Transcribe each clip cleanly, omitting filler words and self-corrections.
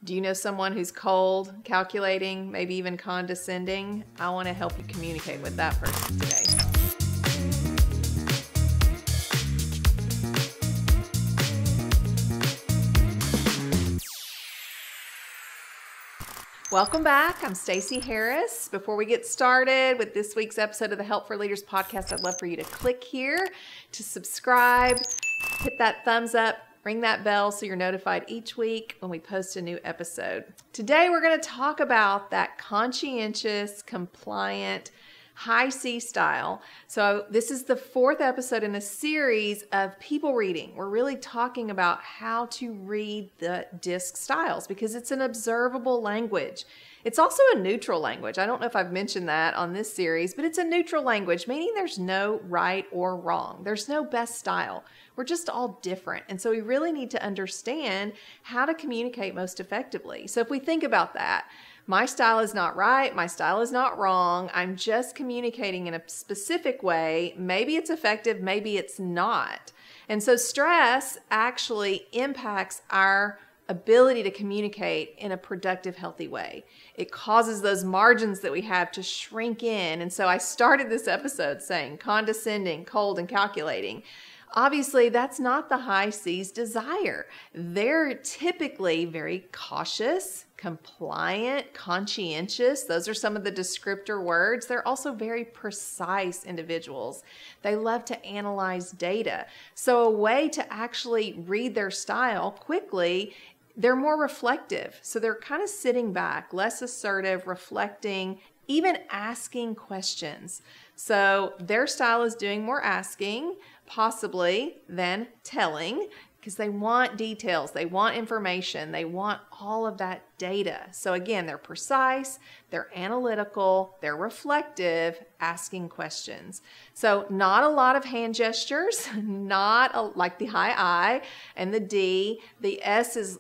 Do you know someone who's cold, calculating, maybe even condescending? I want to help you communicate with that person today. Welcome back. I'm Stacey Harris. Before we get started with this week's episode of the Help for Leaders podcast, I'd love for you to click here to subscribe, hit that thumbs up, ring that bell so you're notified each week when we post a new episode. Today, we're going to talk about that conscientious, compliant, high C style. So this is the fourth episode in a series of people reading. We're really talking about how to read the DISC styles because it's an observable language. It's also a neutral language. I don't know if I've mentioned that on this series, but it's a neutral language, meaning there's no right or wrong. There's no best style. We're just all different. And so we really need to understand how to communicate most effectively. So if we think about that, my style is not right. My style is not wrong. I'm just communicating in a specific way. Maybe it's effective, maybe it's not. And so stress actually impacts our ability to communicate in a productive, healthy way. It causes those margins that we have to shrink in. And so I started this episode saying condescending, cold, and calculating. Obviously, that's not the high C's desire. They're typically very cautious, compliant, conscientious. Those are some of the descriptor words. They're also very precise individuals. They love to analyze data. So a way to actually read their style quickly, they're more reflective. So they're kind of sitting back, less assertive, reflecting, even asking questions. So their style is doing more asking, possibly, than telling, because they want details, they want information, they want all of that data. So again, they're precise, they're analytical, they're reflective, asking questions. So not a lot of hand gestures, like the high I and the D. The S is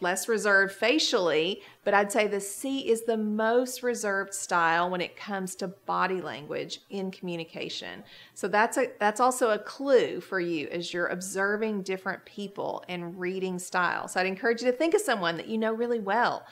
less reserved facially, but I'd say the C is the most reserved style when it comes to body language in communication. So that's also a clue for you as you're observing different people and reading styles. So I'd encourage you to think of someone that you know really well.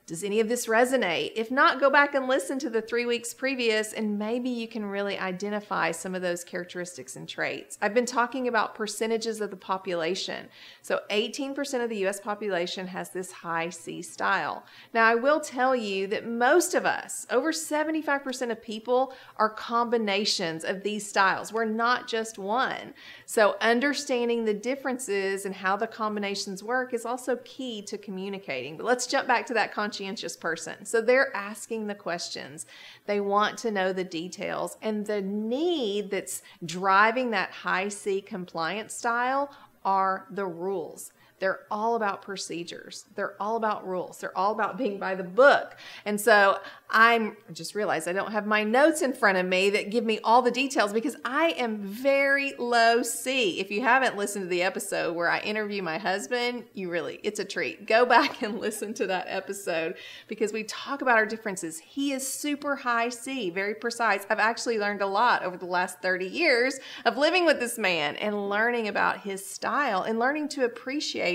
Does any of this resonate? If not, go back and listen to the 3 weeks previous and maybe you can really identify some of those characteristics and traits. I've been talking about percentages of the population. So 18% of the US population has this high C style. Now I will tell you that most of us, over 75% of people, are combinations of these styles. We're not just one. So understanding the differences and how the combinations work is also key to communicating. But let's jump back to that conscientious person. So they're asking the questions. They want to know the details, and the need that's driving that high C compliance style are the rules. They're all about procedures. They're all about rules. They're all about being by the book. And so I just realized I don't have my notes in front of me that give me all the details because I am very low C. If you haven't listened to the episode where I interview my husband, it's a treat. Go back and listen to that episode because we talk about our differences. He is super high C, very precise. I've actually learned a lot over the last 30 years of living with this man and learning about his style and learning to appreciate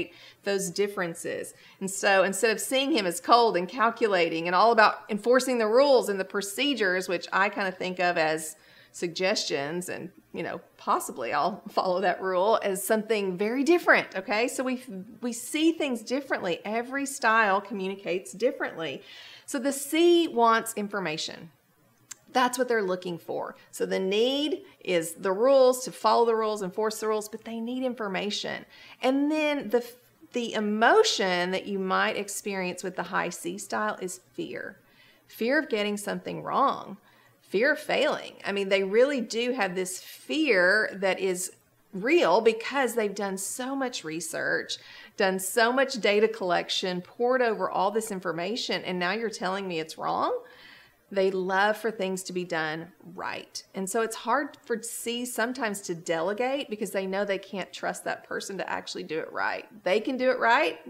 those differences. And so instead of seeing him as cold and calculating and all about enforcing the rules and the procedures, which I kind of think of as suggestions and, possibly I'll follow that rule as something very different. Okay. So we see things differently. Every style communicates differently. So the C wants information. That's what they're looking for. So the need is the rules, to follow the rules, enforce the rules, but they need information. And then the emotion that you might experience with the high C style is fear. Fear of getting something wrong, fear of failing. I mean, they really do have this fear that is real because they've done so much research, done so much data collection, poured over all this information, and now you're telling me it's wrong? They love for things to be done right. And so it's hard for C sometimes to delegate because they know they can't trust that person to actually do it right. They can do it right.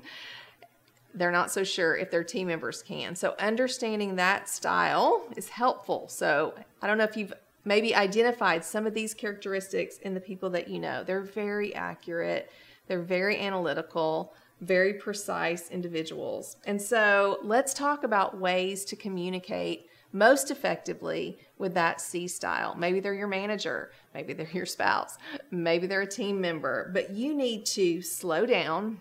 They're not so sure if their team members can. So understanding that style is helpful. So I don't know if you've maybe identified some of these characteristics in the people that you know. They're very accurate. They're very analytical. very precise individuals. And so let's talk about ways to communicate most effectively with that C style. Maybe they're your manager, maybe they're your spouse, maybe they're a team member, but you need to slow down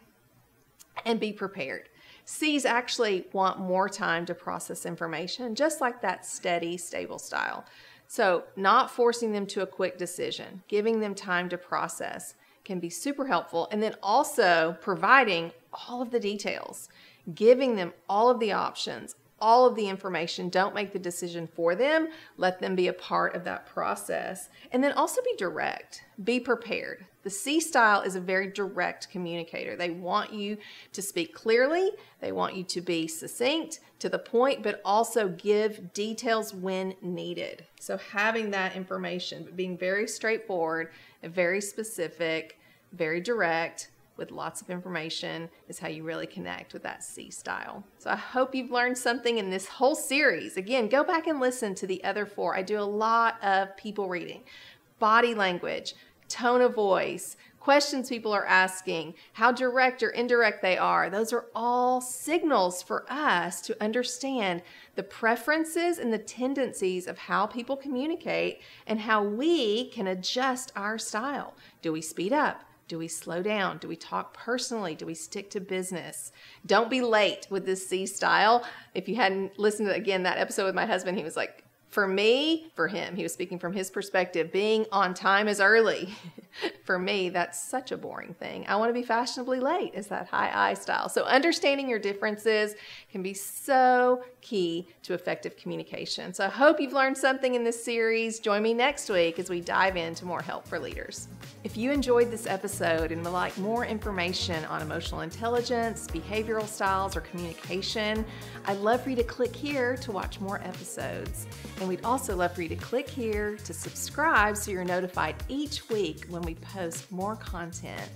and be prepared. C's actually want more time to process information, just like that steady, stable style. So not forcing them to a quick decision, giving them time to process can be super helpful. And then also providing all of the details, giving them all of the options, all of the information. Don't make the decision for them. Let them be a part of that process. And then also be direct. Be prepared. The C style is a very direct communicator. They want you to speak clearly. They want you to be succinct, to the point, but also give details when needed. So having that information, but being very straightforward and very specific, very direct, with lots of information is how you really connect with that C style. So I hope you've learned something in this whole series. Again, go back and listen to the other 4. I do a lot of people reading, body language, tone of voice, questions people are asking, how direct or indirect they are. Those are all signals for us to understand the preferences and the tendencies of how people communicate and how we can adjust our style. Do we speed up? Do we slow down? Do we talk personally? Do we stick to business? Don't be late with this C style. If you hadn't listened to, again, that episode with my husband, he was like, for him, he was speaking from his perspective, being on time is early. For me, that's such a boring thing. I want to be fashionably late, is that high I style. So understanding your differences can be so key to effective communication. So I hope you've learned something in this series. Join me next week as we dive into more help for leaders. If you enjoyed this episode and would like more information on emotional intelligence, behavioral styles, or communication, I'd love for you to click here to watch more episodes. And we'd also love for you to click here to subscribe so you're notified each week when we post more content.